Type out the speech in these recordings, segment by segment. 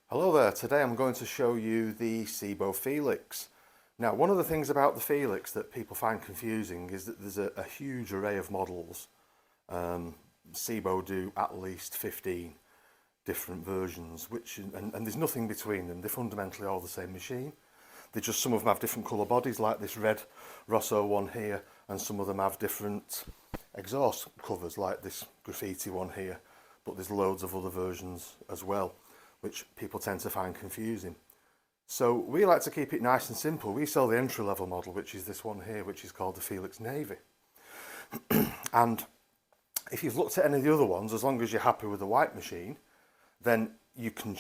Hello there, today I'm going to show you the Sebo Felix. Now, one of the things about the Felix that people find confusing is that there's a huge array of models. Sebo do at least 15 different versions, and there's nothing between them. They're fundamentally all the same machine. Some of them have different colour bodies, like this red Rosso one here, and some of them have different exhaust covers, like this graffiti one here, but there's loads of other versions as well, which people tend to find confusing. So we like to keep it nice and simple. We sell the entry-level model, which is this one here, which is called the Felix Navy. And if you've looked at any of the other ones, as long as you're happy with the white machine, then you can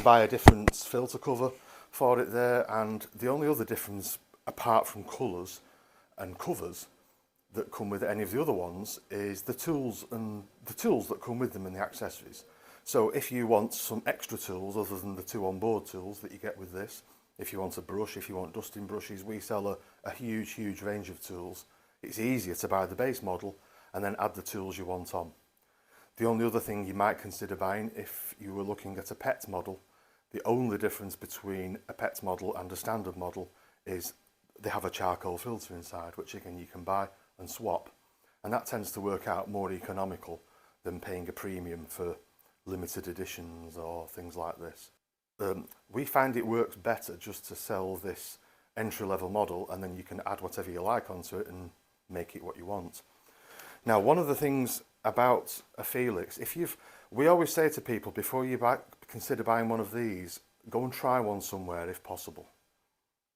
buy a different filter cover for it there. And the only other difference, apart from colours and covers, that come with any of the other ones is the tools that come with them and the accessories. So if you want some extra tools other than the two onboard tools that you get with this, if you want a brush, if you want dusting brushes, we sell a huge range of tools. It's easier to buy the base model and then add the tools you want on. The only other thing you might consider buying if you were looking at a pet model, the only difference between a pet model and a standard model is they have a charcoal filter inside, which again you can buy and swap. And that tends to work out more economical than paying a premium for limited editions or things like this. We find it works better just to sell this entry-level model, and then you can add whatever you like onto it and make it what you want. Now, one of the things about a Felix, we always say to people, before you consider buying one of these, go and try one somewhere if possible,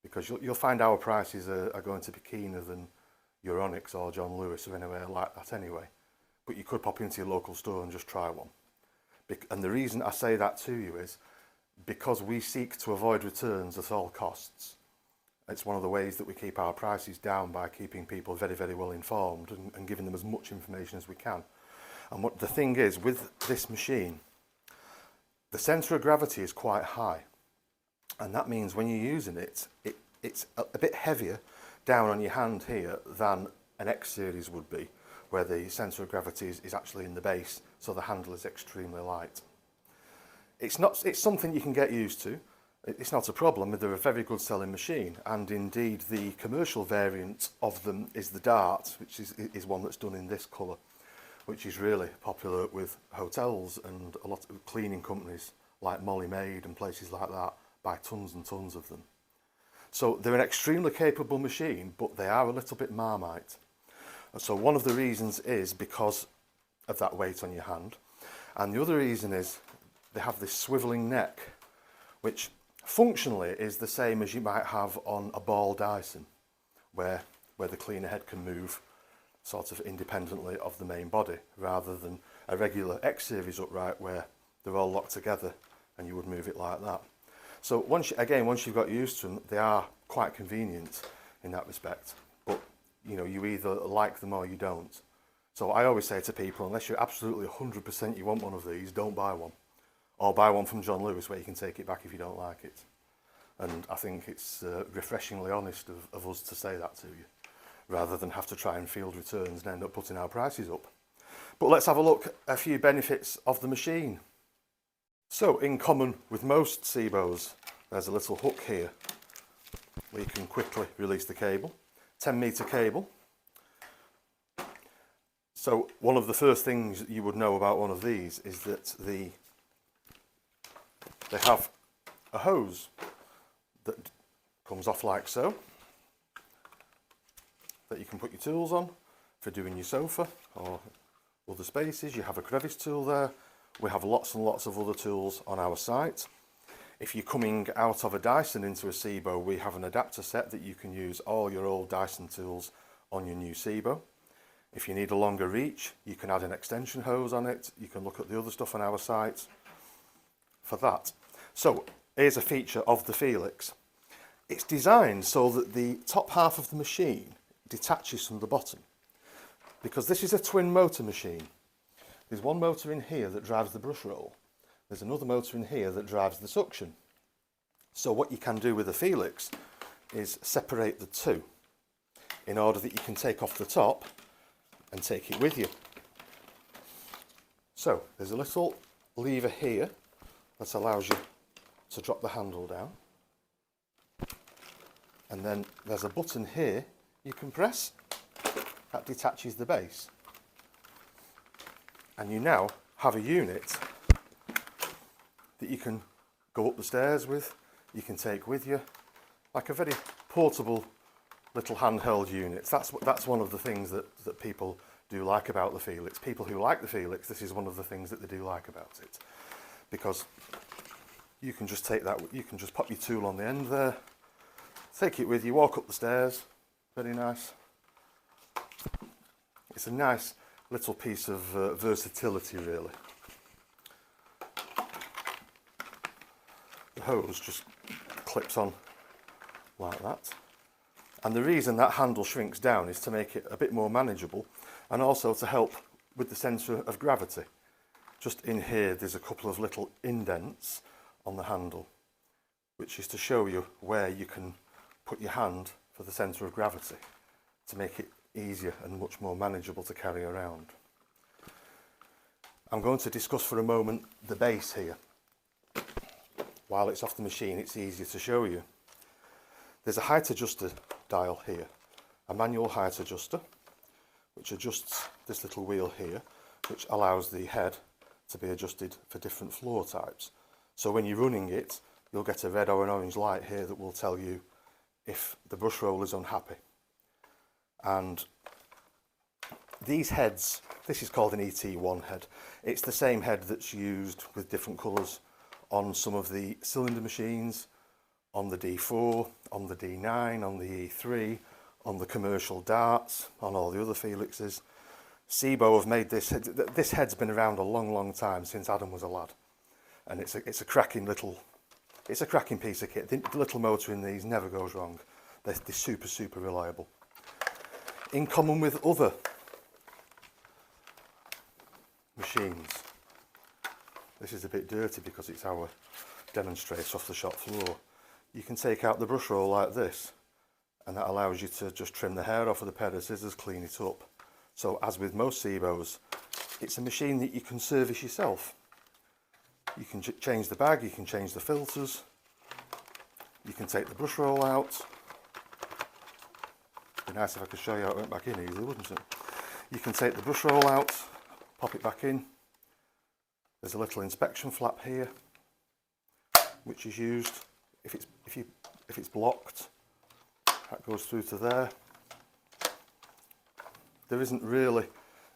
because you'll find our prices are going to be keener than your Onyx or John Lewis or anywhere like that anyway. But you could pop into your local store and just try one. And the reason I say that to you is because we seek to avoid returns at all costs. It's one of the ways that we keep our prices down, by keeping people very well informed and giving them as much information as we can. And what the thing is with this machine, the centre of gravity is quite high, and that means when you're using it, it's a bit heavier down on your hand here than an X series would be, where the centre of gravity is actually in the base, so the handle is extremely light. It's something you can get used to. It's not a problem. They're a very good selling machine, and indeed the commercial variant of them is the Dart, which is one that's done in this colour, which is really popular with hotels, and a lot of cleaning companies like Molly Maid and places like that buy tons and tons of them. So they're an extremely capable machine, but they are a little bit Marmite. So one of the reasons is because of that weight on your hand, and the other reason is they have this swivelling neck, which functionally is the same as you might have on a ball Dyson, where the cleaner head can move sort of independently of the main body, rather than a regular X series upright where they're all locked together and you would move it like that. So once you've got used to them, they are quite convenient in that respect. But you either like them or you don't. So I always say to people, unless you're absolutely 100% you want one of these, don't buy one. Or buy one from John Lewis where you can take it back if you don't like it. And I think it's refreshingly honest of us to say that to you, rather than have to try and field returns and end up putting our prices up. But let's have a look at a few benefits of the machine. So, in common with most Sebos, there's a little hook here where you can quickly release the cable. 10-metre cable. So one of the first things you would know about one of these is that they have a hose that comes off like so, that you can put your tools on for doing your sofa or other spaces. You have a crevice tool there. We have lots and lots of other tools on our site. If you're coming out of a Dyson into a Sebo, we have an adapter set that you can use all your old Dyson tools on your new Sebo. If you need a longer reach, you can add an extension hose on it. You can look at the other stuff on our site for that. So here's a feature of the Felix. It's designed so that the top half of the machine detaches from the bottom, because this is a twin motor machine. There's one motor in here that drives the brush roll. There's another motor in here that drives the suction. So what you can do with the Felix is separate the two in order that you can take off the top and take it with you. So there's a little lever here that allows you to drop the handle down, and then there's a button here you can press that detaches the base, and you now have a unit that you can go up the stairs with, you can take with you, like a very portable little handheld unit. That's one of the things that people do like about the Felix. People who like the Felix, this is one of the things that they do like about it, because you can just take that, you can just pop your tool on the end there, take it with you, walk up the stairs, very nice. It's a nice little piece of versatility, really. The hose just clips on like that, and the reason that handle shrinks down is to make it a bit more manageable, and also to help with the centre of gravity. Just in here there's a couple of little indents on the handle, which is to show you where you can put your hand for the centre of gravity, to make it easier and much more manageable to carry around. I'm going to discuss for a moment the base here. While it's off the machine, it's easier to show you. There's a height adjuster dial here, a manual height adjuster, which adjusts this little wheel here, which allows the head to be adjusted for different floor types. So when you're running it, you'll get a red or an orange light here that will tell you if the brush roll is unhappy. And these heads, this is called an ET1 head. It's the same head that's used with different colours on some of the cylinder machines, on the D4, on the D9, on the E3, on the commercial darts, on all the other Felixes. Sebo have made this head. This head's been around a long time, since Adam was a lad, and it's a cracking piece of kit. The little motor in these never goes wrong. They're super reliable. In common with other machines, this is a bit dirty because it's our demonstrator off the shop floor. You can take out the brush roll like this, and that allows you to just trim the hair off with a pair of scissors, clean it up. So as with most Sebos, it's a machine that you can service yourself. You can change the bag, you can change the filters, you can take the brush roll out. It'd be nice if I could show you how it went back in easily, wouldn't it? You can take the brush roll out, pop it back in. There's a little inspection flap here, which is used if it's blocked. That goes through to there. There isn't really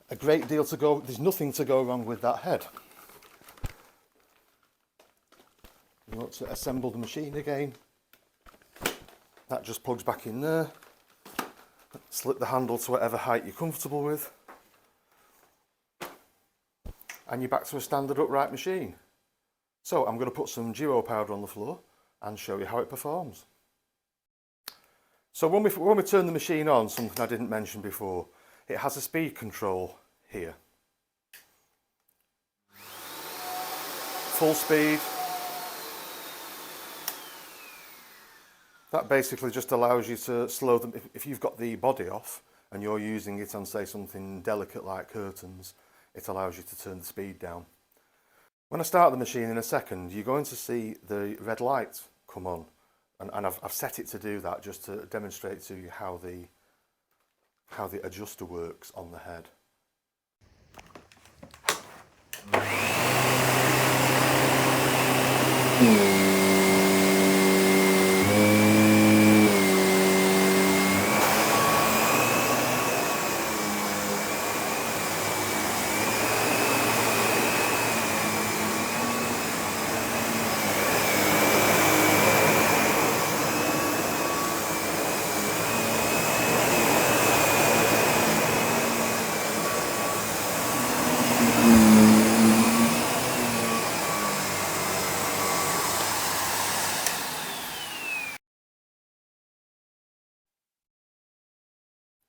a great deal to go. There's nothing to go wrong with that head. You want to assemble the machine again. That just plugs back in there. Slip the handle to whatever height you're comfortable with, and you're back to a standard upright machine. So I'm going to put some duo powder on the floor and show you how it performs. So when we turn the machine on, something I didn't mention before, it has a speed control here. Full speed. That basically just allows you to slow them. If you've got the body off and you're using it on, say, something delicate like curtains, it allows you to turn the speed down. When I start the machine in a second, you're going to see the red light come on, and I've set it to do that just to demonstrate to you how the adjuster works on the head.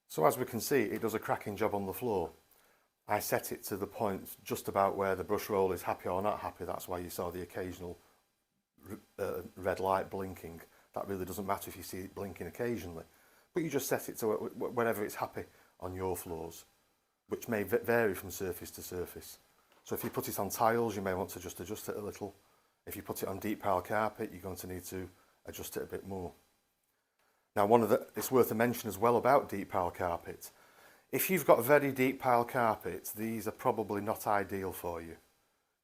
So as we can see, it does a cracking job on the floor. I set it to the point just about where the brush roll is happy or not happy. That's why you saw the occasional red light blinking. That really doesn't matter if you see it blinking occasionally. But you just set it to wherever it's happy on your floors, which may vary from surface to surface. So if you put it on tiles, you may want to just adjust it a little. If you put it on deep pile carpet, you're going to need to adjust it a bit more. Now, it's worth a mention as well about deep pile carpet. If you've got very deep pile carpet, these are probably not ideal for you.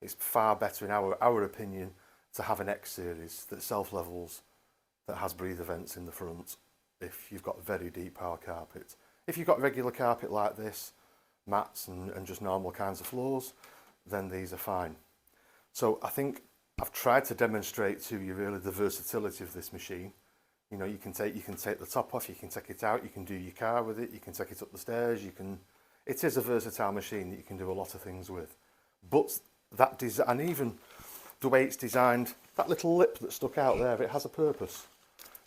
It's far better, in our opinion, to have an X series that self-levels, that has breather vents in the front, if you've got very deep pile carpet. If you've got regular carpet like this, mats and just normal kinds of floors, then these are fine. So I think I've tried to demonstrate to you really the versatility of this machine. You know, you can take the top off, you can take it out, you can do your car with it, you can take it up the stairs, it is a versatile machine that you can do a lot of things with. But that design, and even the way it's designed, that little lip that stuck out there, it has a purpose.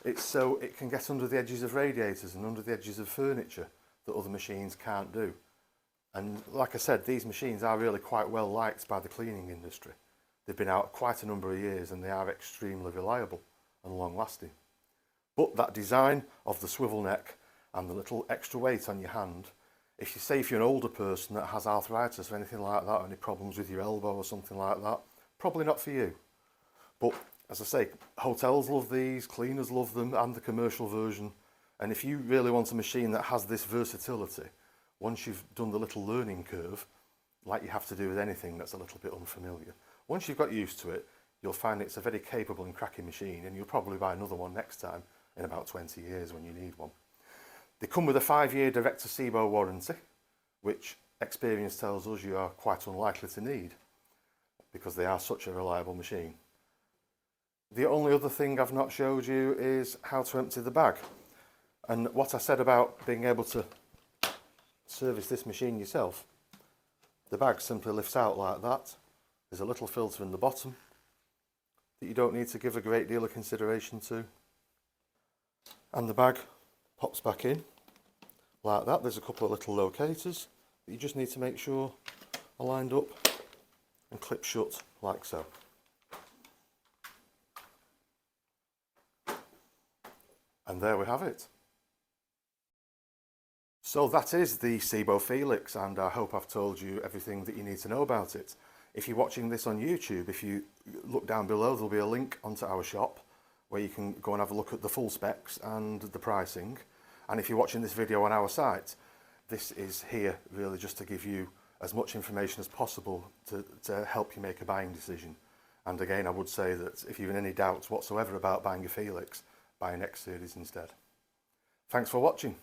It's so it can get under the edges of radiators and under the edges of furniture that other machines can't do. And like I said, these machines are really quite well liked by the cleaning industry. They've been out quite a number of years and they are extremely reliable and long lasting. But that design of the swivel neck and the little extra weight on your hand, if you're an older person that has arthritis or anything like that, or any problems with your elbow or something like that, probably not for you. But as I say, hotels love these, cleaners love them, and the commercial version. And if you really want a machine that has this versatility, once you've done the little learning curve, like you have to do with anything that's a little bit unfamiliar, once you've got used to it, you'll find it's a very capable and cracking machine, and you'll probably buy another one next time in about 20 years when you need one. They come with a 5-year direct-to-Sebo warranty, which experience tells us you are quite unlikely to need because they are such a reliable machine. The only other thing I've not showed you is how to empty the bag. And what I said about being able to service this machine yourself, the bag simply lifts out like that. There's a little filter in the bottom that you don't need to give a great deal of consideration to. And the bag pops back in like that. There's a couple of little locators that you just need to make sure are lined up and clip shut like so. And there we have it. So that is the Sebo Felix, and I hope I've told you everything that you need to know about it. If you're watching this on YouTube, if you look down below, there'll be a link onto our shop where you can go and have a look at the full specs and the pricing. And if you're watching this video on our site, this is here really just to give you as much information as possible to help you make a buying decision. And again, I would say that if you're in any doubts whatsoever about buying a Felix, buy an X series instead. Thanks for watching.